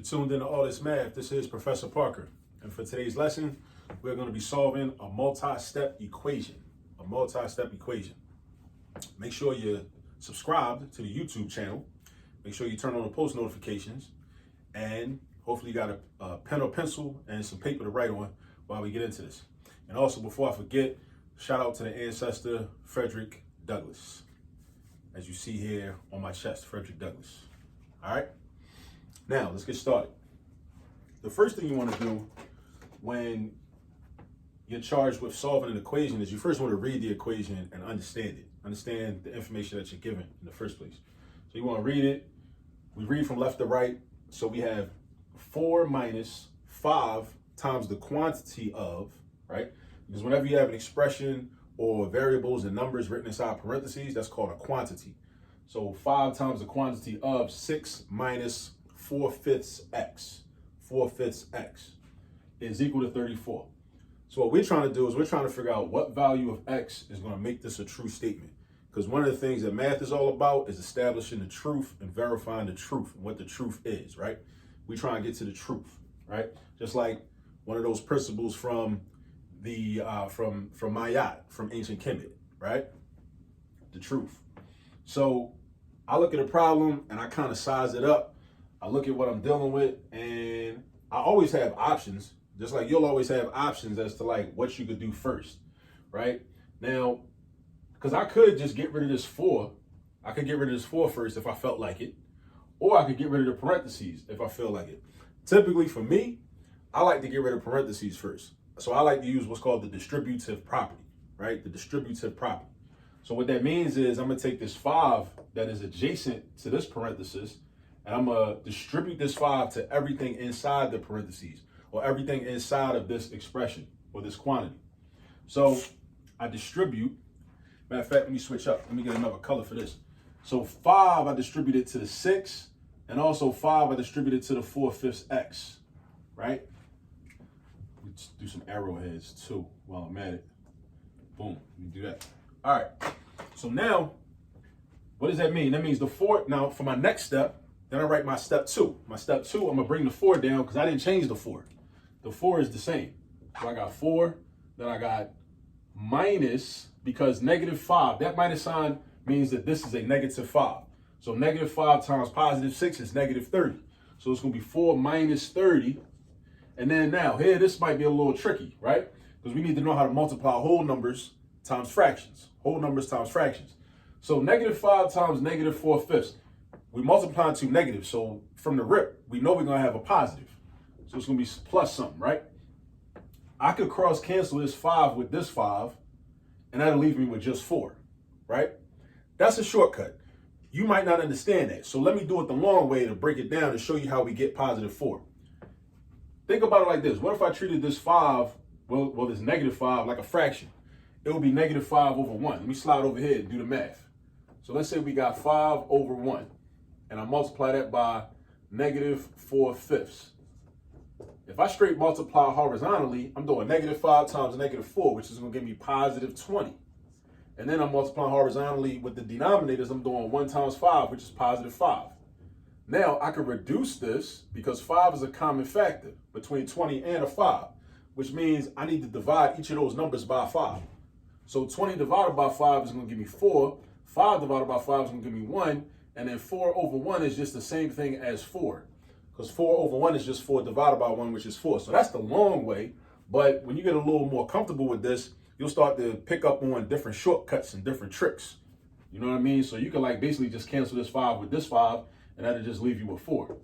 You're tuned into All This Math. This is Professor Parker. And for today's lesson, we're going to be solving a multi-step equation. A multi-step equation. Make sure you're subscribed to the YouTube channel. Make sure you turn on the post notifications. And hopefully you got a pen or pencil and some paper to write on while we get into this. And also, before I forget, shout out to the ancestor, Frederick Douglass. As you see here on my chest, Frederick Douglass. All right? Now, let's get started. The first thing you want to do when you're charged with solving an equation is you first want to read the equation and understand it. Understand the information that you're given in the first place. So you want to read it. We read from left to right. So we have 4 minus 5 times the quantity of, right? Because whenever you have an expression or variables and numbers written inside parentheses, that's called a quantity. So 5 times the quantity of 6 minus 4/5 x. 4/5 x is equal to 34. So what we're trying to do is we're trying to figure out what value of x is going to make this a true statement. Because one of the things that math is all about is establishing the truth and verifying the truth and what the truth is, right? We try and get to the truth, right? Just like one of those principles from the from Mayat, from ancient Kemet, right? The truth. So I look at a problem and I kind of size it up. I look at what I'm dealing with, and I always have options, just like you'll always have options as to like what you could do first, right? Now, because I could just get rid of this 4. I could get rid of this 4 first if I felt like it, or I could get rid of the parentheses if I feel like it. Typically for me, I like to get rid of parentheses first. So I like to use what's called the distributive property, right? The distributive property. So what that means is I'm going to take this 5 that is adjacent to this parenthesis, and I'm going to distribute this 5 to everything inside the parentheses or everything inside of this expression or this quantity. So I distribute, matter of fact, let me switch up. Let me get another color for this. So 5 I distributed to the 6, and also 5 I distributed to the 4/5 x, right? Let's do some arrowheads too while I'm at it. Boom, let me do that. All right, so now, what does that mean? That means the 4, now for my next step, then I write my step 2. My step 2, I'm gonna bring the 4 down because I didn't change the 4. The 4 is the same. So I got 4, then I got minus, because -5, that minus sign means that this is a -5. So -5 times +6 is -30. So it's gonna be 4 minus 30. And then now here, this might be a little tricky, right? Because we need to know how to multiply whole numbers times fractions. Whole numbers times fractions. So -5 times -4/5. We multiply to negative. So from the rip, we know we're going to have a positive. So it's going to be plus something, right? I could cross cancel this 5 with this 5, and that'll leave me with just 4, right? That's a shortcut. You might not understand that. So let me do it the long way to break it down and show you how we get +4. Think about it like this. What if I treated this 5, well, this -5 like a fraction? It would be -5 over 1. Let me slide over here and do the math. So let's say we got 5 over 1. And I multiply that by -4/5. If I straight multiply horizontally, I'm doing -5 times -4, which is going to give me +20. And then I'm multiplying horizontally with the denominators. I'm doing 1 times 5, which is +5. Now I can reduce this because 5 is a common factor between 20 and a 5, which means I need to divide each of those numbers by 5. So 20 divided by 5 is going to give me 4. 5 divided by 5 is going to give me 1. And then 4 over 1 is just the same thing as 4. Because 4 over 1 is just 4 divided by 1, which is 4. So that's the long way. But when you get a little more comfortable with this, you'll start to pick up on different shortcuts and different tricks. You know what I mean? So you can like basically just cancel this 5 with this 5, and that'll just leave you with 4.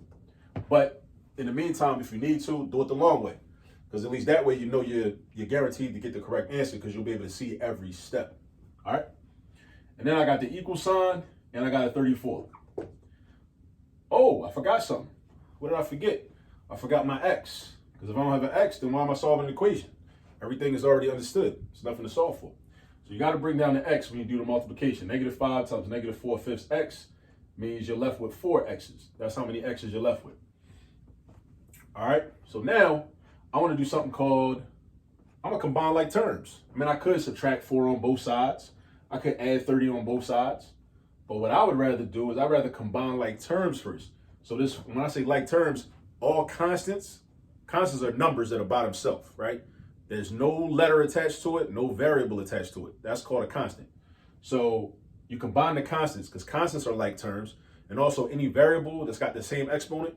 But in the meantime, if you need to, do it the long way. Because at least that way you know you're guaranteed to get the correct answer because you'll be able to see every step. All right? And then I got the equal sign. And I got a 34. Oh, I forgot something. What did I forget? I forgot my x. Because if I don't have an x, then why am I solving an equation? Everything is already understood. There's nothing to solve for. So you got to bring down the x when you do the multiplication. -5 times -4/5 x means you're left with 4 x's. That's how many x's you're left with. All right. So now I want to do something called, I'm going to combine like terms. I mean, I could subtract 4 on both sides. I could add 30 on both sides. But what I would rather do is I'd rather combine like terms first. So this, when I say like terms, all constants are numbers that are by themselves, right? There's no letter attached to it, no variable attached to it. That's called a constant. So you combine the constants, because constants are like terms, and also any variable that's got the same exponent,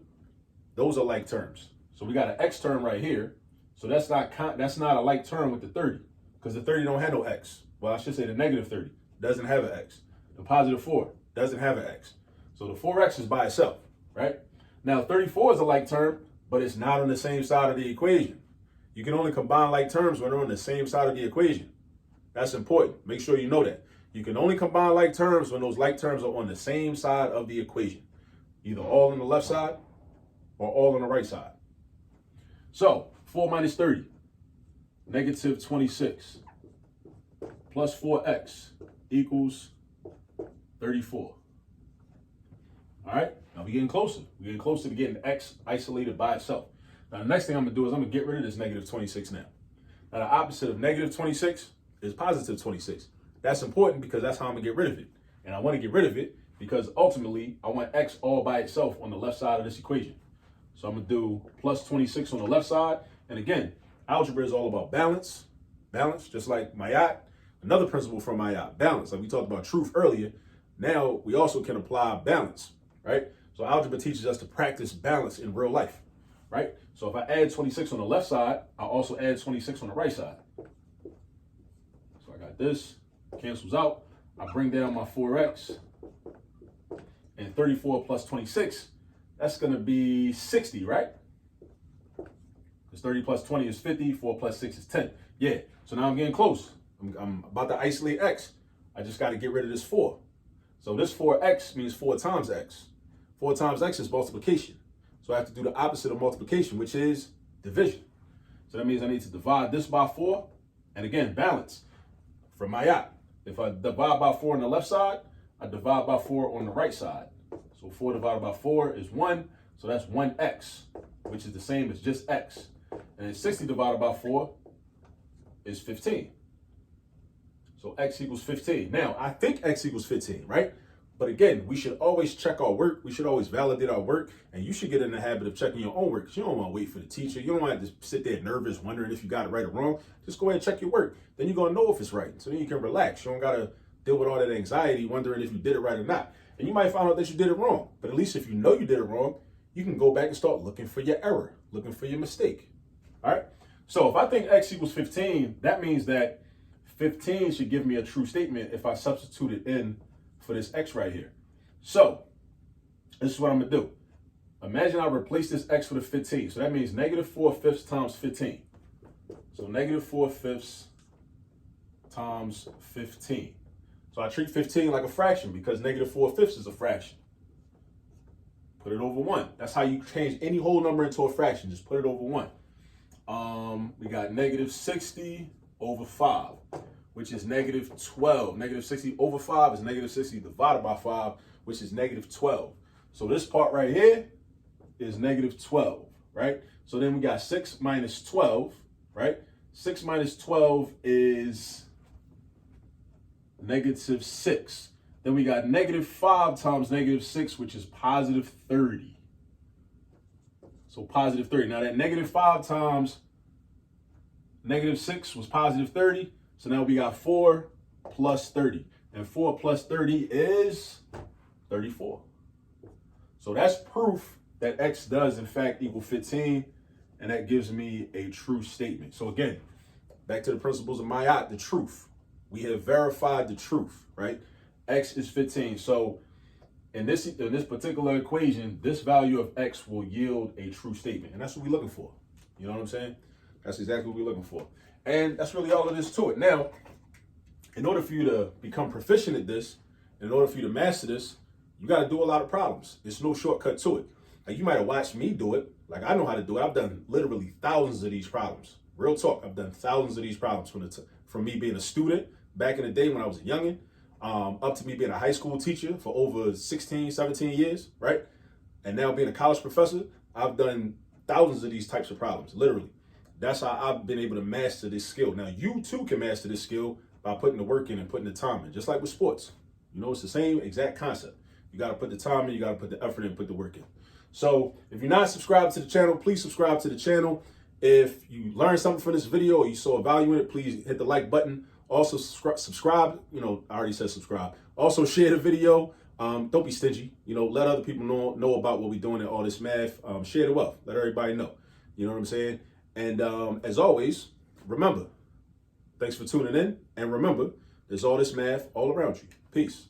those are like terms. So we got an x term right here. So that's not a like term with the 30, because the 30 don't have no x. Well, I should say the negative 30 doesn't have an x. The positive 4 doesn't have an x. So the 4x is by itself, right? Now 34 is a like term, but it's not on the same side of the equation. You can only combine like terms when they're on the same side of the equation. That's important. Make sure you know that. You can only combine like terms when those like terms are on the same side of the equation. Either all on the left side or all on the right side. So 4 minus 30, negative 26, plus 4x equals 34. All right, now we're getting closer. We're getting closer to getting x isolated by itself. Now the next thing I'm gonna do is I'm gonna get rid of this negative 26 now. Now the opposite of negative 26 is positive 26. That's important because that's how I'm gonna get rid of it. And I wanna get rid of it because ultimately I want x all by itself on the left side of this equation. So I'm gonna do plus 26 on the left side. And again, algebra is all about balance. Balance, just like Mayat. Another principle from Mayat, balance. Like we talked about truth earlier. Now we also can apply balance, right? So algebra teaches us to practice balance in real life, right? So if I add 26 on the left side, I also add 26 on the right side. So I got this, cancels out. I bring down my 4x, and 34 plus 26, that's gonna be 60, right? Because 30 plus 20 is 50, 4 plus 6 is 10. Yeah, so now I'm getting close. I'm about to isolate x. I just gotta get rid of this 4. So this 4x means 4 times x. 4 times x is multiplication. So I have to do the opposite of multiplication, which is division. So that means I need to divide this by 4. And again, balance from Mayat. If I divide by 4 on the left side, I divide by 4 on the right side. So 4 divided by 4 is 1. So that's 1x, which is the same as just x. And then 60 divided by 4 is 15. So x equals 15. Now, I think x equals 15, right? But again, we should always check our work. We should always validate our work. And you should get in the habit of checking your own work, because you don't want to wait for the teacher. You don't want to sit there nervous, wondering if you got it right or wrong. Just go ahead and check your work. Then you're going to know if it's right. So then you can relax. You don't got to deal with all that anxiety, wondering if you did it right or not. And you might find out that you did it wrong. But at least if you know you did it wrong, you can go back and start looking for your error, looking for your mistake. All right? So if I think x equals 15, that means that 15 should give me a true statement if I substitute it in for this x right here. So this is what I'm gonna do. Imagine I replace this x with a 15. So that means negative 4/5 times 15. So negative 4/5 times 15. So I treat 15 like a fraction because negative 4/5 is a fraction. Put it over 1. That's how you change any whole number into a fraction. Just put it over 1. We got negative 60 over 5, which is negative 12. Negative 60 over 5 is negative 60 divided by 5, which is negative 12. So this part right here is negative 12, right? So then we got 6 minus 12, right? 6 minus 12 is negative 6. Then we got negative 5 times negative 6, which is positive 30. So positive 30. Now that negative 5 times negative 6 was positive 30. So now we got 4 plus 30. And 4 plus 30 is 34. So that's proof that x does in fact equal 15. And that gives me a true statement. So again, back to the principles of Mayat, the truth. We have verified the truth, right? X is 15. So in this particular equation, this value of x will yield a true statement. And that's what we're looking for. You know what I'm saying? That's exactly what we're looking for. And that's really all it is to it. Now, in order for you to become proficient at this, in order for you to master this, you got to do a lot of problems. There's no shortcut to it. Like you might have watched me do it. Like I know how to do it. I've done literally thousands of these problems. Real talk. I've done thousands of these problems from me being a student back in the day when I was a youngin', up to me being a high school teacher for over 16, 17 years, right? And now being a college professor, I've done thousands of these types of problems, literally. That's how I've been able to master this skill. Now, you too can master this skill by putting the work in and putting the time in, just like with sports. You know, it's the same exact concept. You got to put the time in, you got to put the effort in, put the work in. So if you're not subscribed to the channel, please subscribe to the channel. If you learned something from this video or you saw value in it, please hit the like button. Also subscribe. You know, I already said subscribe. Also share the video. Don't be stingy. You know, let other people know about what we're doing and all this math. Share the wealth. Let everybody know. You know what I'm saying? And as always, remember, thanks for tuning in. And remember, there's all this math all around you. Peace.